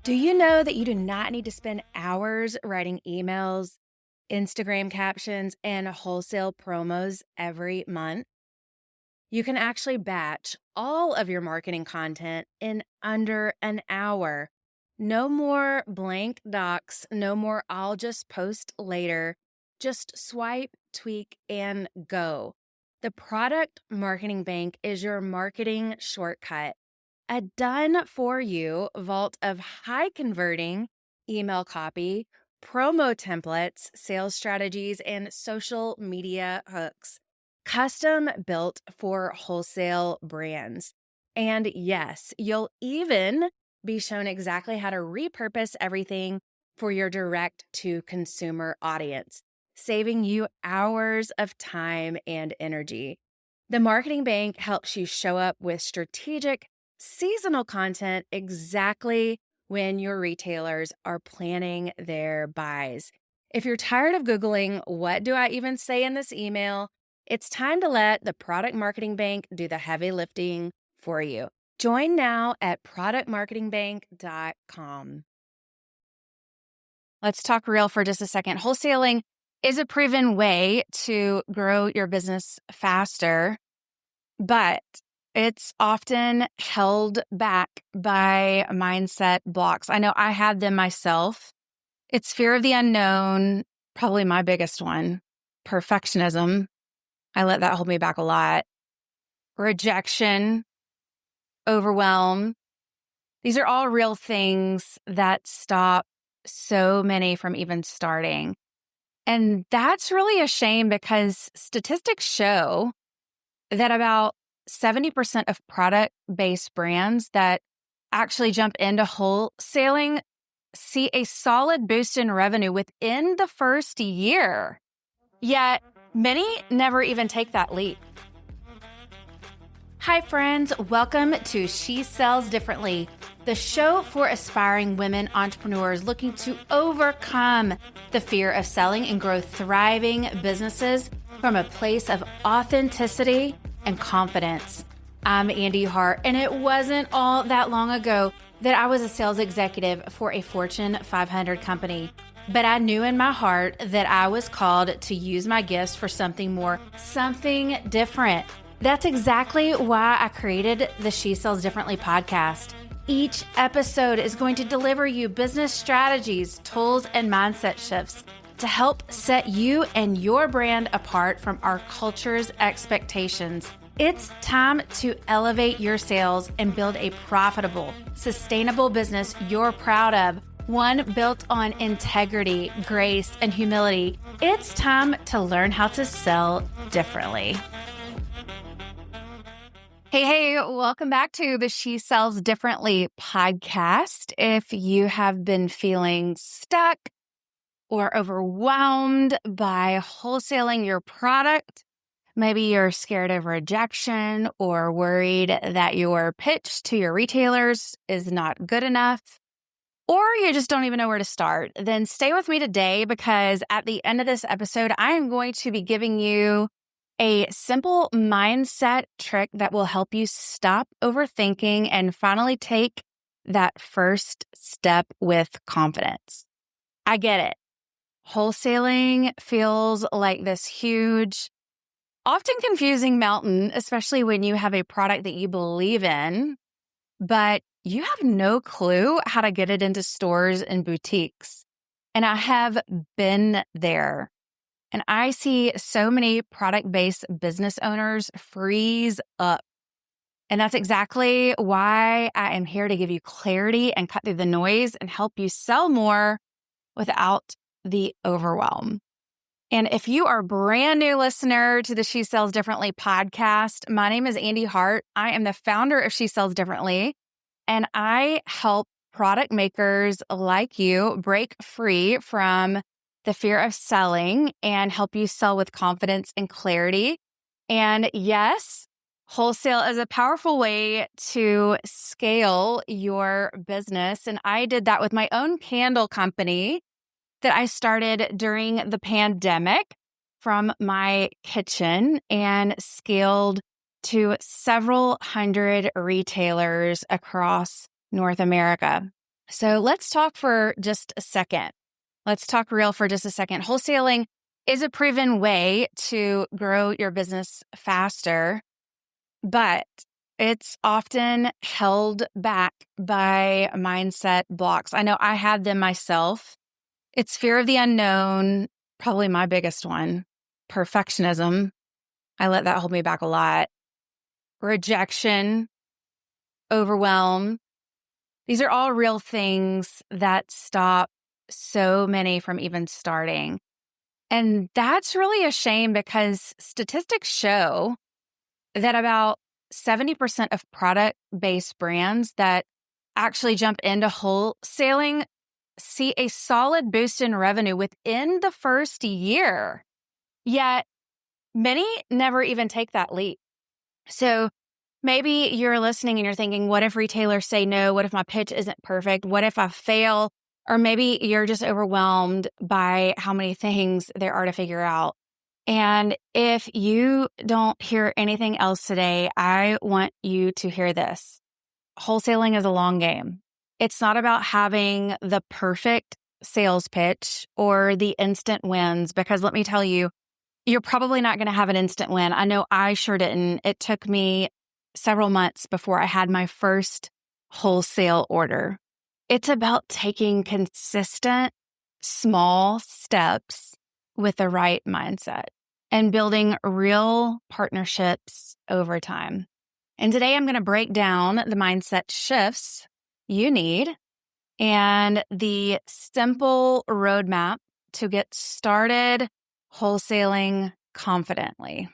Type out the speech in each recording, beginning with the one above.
Do you know that you do not need to spend hours writing emails, Instagram captions, and wholesale promos every month? You can actually batch all of your marketing content in under an hour. No more blank docs, no more I'll just post later. Just swipe, tweak, and go. The Product Marketing Bank is your marketing shortcut. A done for you vault of high converting email copy, promo templates, sales strategies, and social media hooks. Custom built for wholesale brands. And yes, you'll even be shown exactly how to repurpose everything for your direct to consumer audience, saving you hours of time and energy. The Marketing Bank helps you show up with strategic, seasonal content exactly when your retailers are planning their buys. If you're tired of Googling, what do I even say in this email? It's time to let the Product Marketing Bank do the heavy lifting for you. Join now at productmarketingbank.com. Let's talk real for just a second. Wholesaling is a proven way to grow your business faster, but it's often held back by mindset blocks. I know I had them myself. It's fear of the unknown, probably my biggest one. Perfectionism. I let that hold me back a lot. Rejection, overwhelm. These are all real things that stop so many from even starting. And that's really a shame because statistics show that about 70% of product-based brands that actually jump into wholesaling see a solid boost in revenue within the first year. Yet, many never even take that leap. Hi, friends. Welcome to She Sells Differently, the show for aspiring women entrepreneurs looking to overcome the fear of selling and grow thriving businesses from a place of authenticity and confidence. I'm Andee Hart, and it wasn't all that long ago that I was a sales executive for a Fortune 500 company. But I knew in my heart that I was called to use my gifts for something more, something different. That's exactly why I created the She Sells Differently podcast. Each episode is going to deliver you business strategies, tools, and mindset shifts to help set you and your brand apart from our culture's expectations. It's time to elevate your sales and build a profitable, sustainable business you're proud of. One built on integrity, grace, and humility. It's time to learn how to sell differently. Hey, welcome back to the She Sells Differently podcast. If you have been feeling stuck or overwhelmed by wholesaling your product, maybe you're scared of rejection or worried that your pitch to your retailers is not good enough, or you just don't even know where to start, then stay with me today because at the end of this episode, I am going to be giving you a simple mindset trick that will help you stop overthinking and finally take that first step with confidence. I get it. Wholesaling feels like this huge, often confusing mountain, especially when you have a product that you believe in, but you have no clue how to get it into stores and boutiques. And I have been there. And I see so many product-based business owners freeze up. And that's exactly why I am here to give you clarity and cut through the noise and help you sell more without the overwhelm. And if you are a brand new listener to the She Sells Differently podcast, my name is Andee Hart. I am the founder of She Sells Differently, and I help product makers like you break free from the fear of selling and help you sell with confidence and clarity. And yes, wholesale is a powerful way to scale your business. And I did that with my own candle company that I started during the pandemic from my kitchen and scaled to several hundred retailers across North America. So let's talk for just a second. Let's talk real for just a second. Wholesaling is a proven way to grow your business faster, but it's often held back by mindset blocks. I know I had them myself. It's fear of the unknown, probably my biggest one. Perfectionism. I let that hold me back a lot. Rejection, overwhelm. These are all real things that stop so many from even starting. And that's really a shame because statistics show that about 70% of product-based brands that actually jump into wholesaling see a solid boost in revenue within the first year. Yet many never even take that leap. So maybe you're listening and you're thinking, what if retailers say no? What if my pitch isn't perfect? What if I fail? Or maybe you're just overwhelmed by how many things there are to figure out. And if you don't hear anything else today, I want you to hear this. Wholesaling is a long game. It's not about having the perfect sales pitch or the instant wins, because let me tell you, you're probably not going to have an instant win. I know I sure didn't. It took me several months before I had my first wholesale order. It's about taking consistent, small steps with the right mindset and building real partnerships over time. And today I'm going to break down the mindset shifts you need and the simple roadmap to get started wholesaling confidently.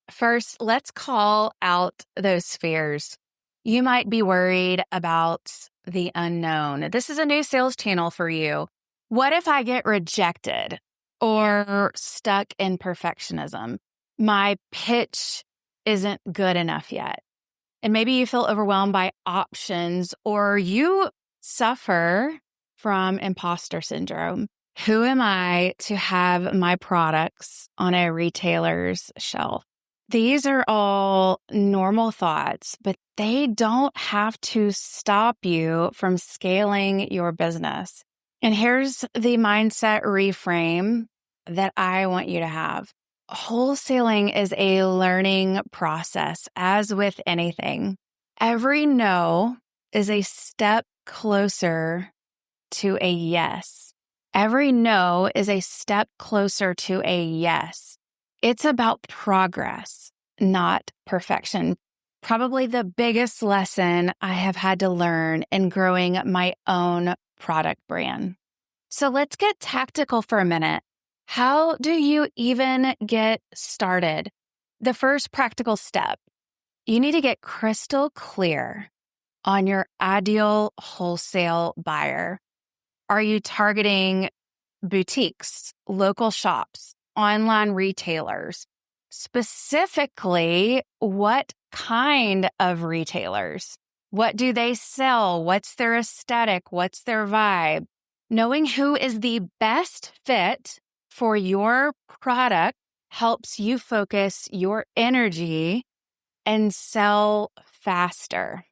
First, let's call out those fears. You might be worried about the unknown. This is a new sales channel for you. What if I get rejected or stuck in perfectionism? My pitch isn't good enough yet. And maybe you feel overwhelmed by options, or you suffer from imposter syndrome. Who am I to have my products on a retailer's shelf? These are all normal thoughts, but they don't have to stop you from scaling your business. And here's the mindset reframe that I want you to have. Wholesaling is a learning process, as with anything. Every no is a step closer to a yes. Every no is a step closer to a yes. It's about progress, not perfection. Probably the biggest lesson I have had to learn in growing my own product brand. So let's get tactical for a minute. How do you even get started? The first practical step, you need to get crystal clear on your ideal wholesale buyer. Are you targeting boutiques, local shops, online retailers? Specifically, what kind of retailers? What do they sell? What's their aesthetic? What's their vibe? Knowing who is the best fit for your product helps you focus your energy and sell faster.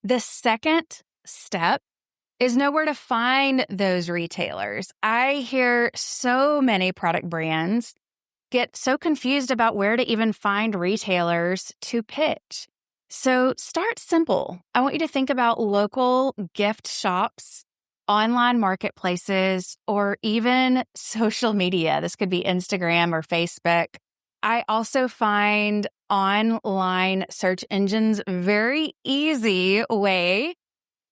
The second step is know where to find those retailers. I hear so many product brands get so confused about where to even find retailers to pitch. So start simple. I want you to think about local gift shops, online marketplaces, or even social media. This could be Instagram or Facebook. I also find online search engines very easy way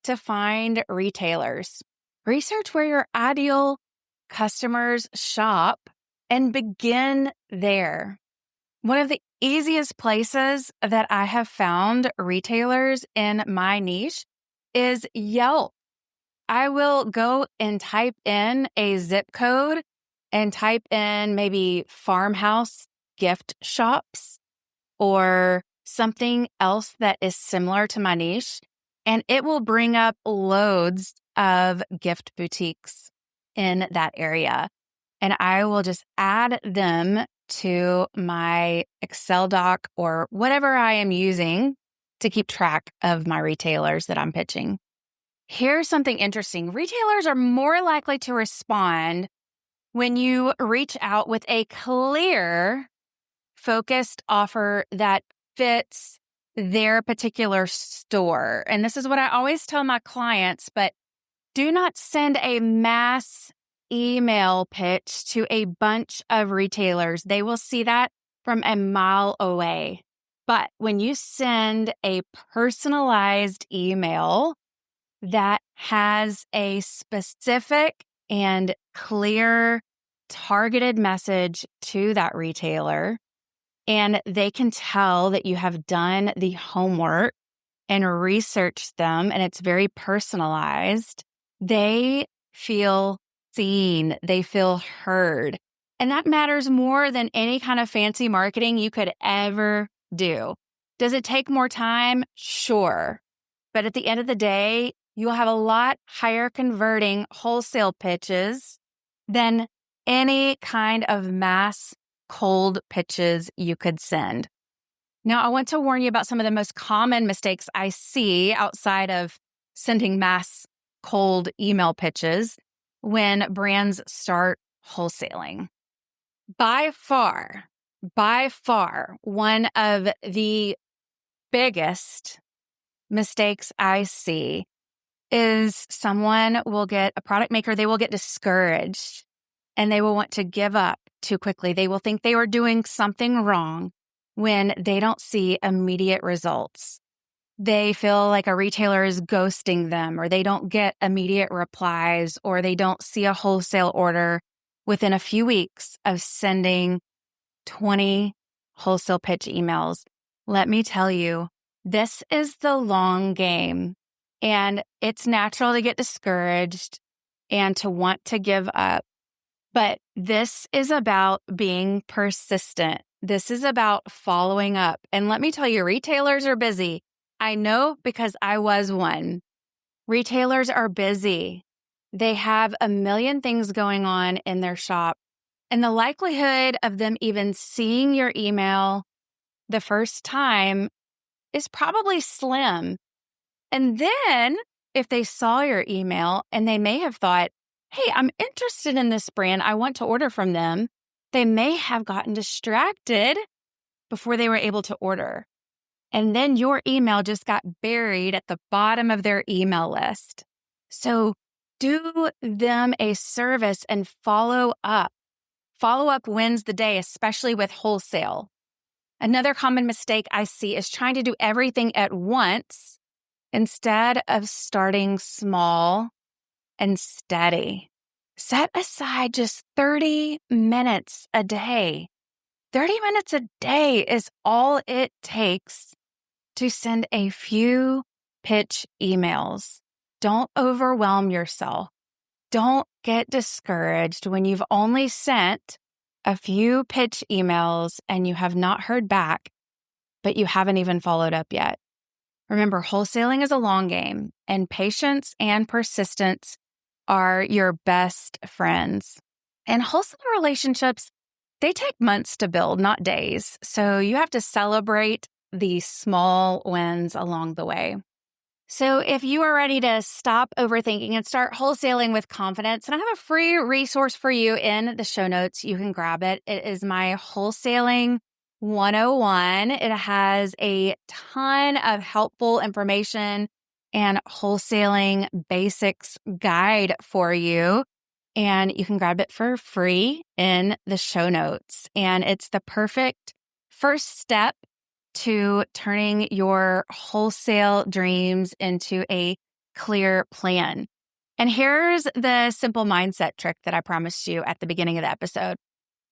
to find retailers. Research where your ideal customers shop and begin there. One of the easiest places that I have found retailers in my niche is Yelp. I will go and type in a zip code and type in maybe farmhouse gift shops or something else that is similar to my niche, and it will bring up loads of gift boutiques in that area. And I will just add them to my Excel doc or whatever I am using to keep track of my retailers that I'm pitching. Here's something interesting. Retailers are more likely to respond when you reach out with a clear, focused offer that fits their particular store. And this is what I always tell my clients, but do not send a mass email pitch to a bunch of retailers. They will see that from a mile away. But when you send a personalized email that has a specific and clear targeted message to that retailer, and they can tell that you have done the homework and researched them, and it's very personalized, they feel seen, they feel heard. And that matters more than any kind of fancy marketing you could ever do. Does it take more time? Sure. But at the end of the day, you'll have a lot higher converting wholesale pitches than any kind of mass cold pitches you could send. Now, I want to warn you about some of the most common mistakes I see outside of sending mass cold email pitches when brands start wholesaling. By far, one of the biggest mistakes I see is someone will get a product maker, they will get discouraged and they will want to give up too quickly. They will think they are doing something wrong when they don't see immediate results. They feel like a retailer is ghosting them, or they don't get immediate replies, or they don't see a wholesale order within a few weeks of sending 20 wholesale pitch emails. Let me tell you, this is the long game, and it's natural to get discouraged and to want to give up. But this is about being persistent. This is about following up. And let me tell you, retailers are busy. I know because I was one. Retailers are busy. They have a million things going on in their shop. And the likelihood of them even seeing your email the first time is probably slim. And then if they saw your email and they may have thought, hey, I'm interested in this brand, I want to order from them, they may have gotten distracted before they were able to order. And then your email just got buried at the bottom of their email list. So do them a service and follow up. Follow up wins the day, especially with wholesale. Another common mistake I see is trying to do everything at once instead of starting small and steady. Set aside just 30 minutes a day. 30 minutes a day is all it takes to send a few pitch emails. Don't overwhelm yourself. Don't get discouraged when you've only sent a few pitch emails and you have not heard back, but you haven't even followed up yet. Remember, wholesaling is a long game, and patience and persistence are your best friends. And wholesale relationships, they take months to build, not days. So you have to celebrate the small wins along the way. So if you are ready to stop overthinking and start wholesaling with confidence, and I have a free resource for you in the show notes, you can grab it. It is my Wholesaling 101. It has a ton of helpful information and wholesaling basics guide for you. And you can grab it for free in the show notes. And it's the perfect first step to turning your wholesale dreams into a clear plan. And here's the simple mindset trick that I promised you at the beginning of the episode.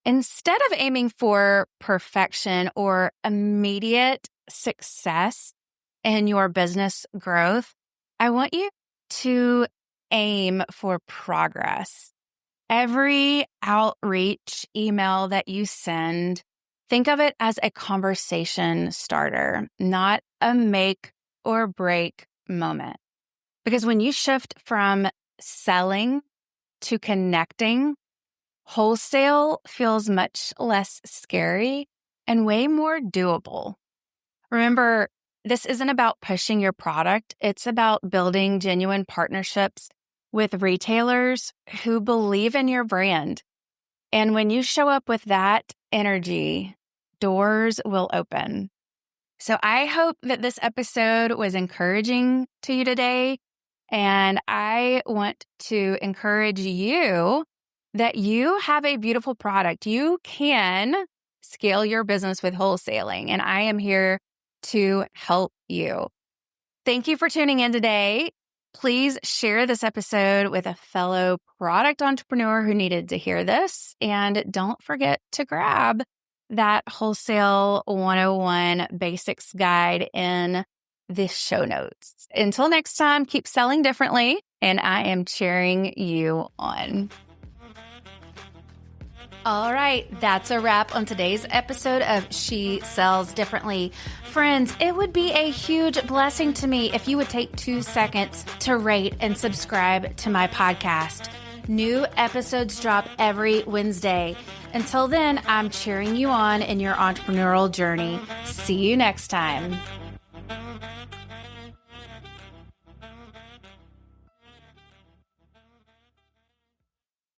Instead of aiming for perfection or immediate success in your business growth, I want you to aim for progress. Every outreach email that you send, think of it as a conversation starter, not a make or break moment. Because when you shift from selling to connecting, wholesale feels much less scary and way more doable. Remember, This isn't about pushing your product. It's about building genuine partnerships with retailers who believe in your brand. And when you show up with that energy, doors will open. So I hope that this episode was encouraging to you today. And I want to encourage you that you have a beautiful product. You can scale your business with wholesaling, and I am here to help you. Thank you for tuning in today. Please share this episode with a fellow product entrepreneur who needed to hear this. And don't forget to grab that Wholesale 101 Basics Guide in the show notes. Until next time, keep selling differently, and I am cheering you on. All right, that's a wrap on today's episode of She Sells Differently. Friends, it would be a huge blessing to me if you would take 2 seconds to rate and subscribe to my podcast. New episodes drop every Wednesday. Until then, I'm cheering you on in your entrepreneurial journey. See you next time.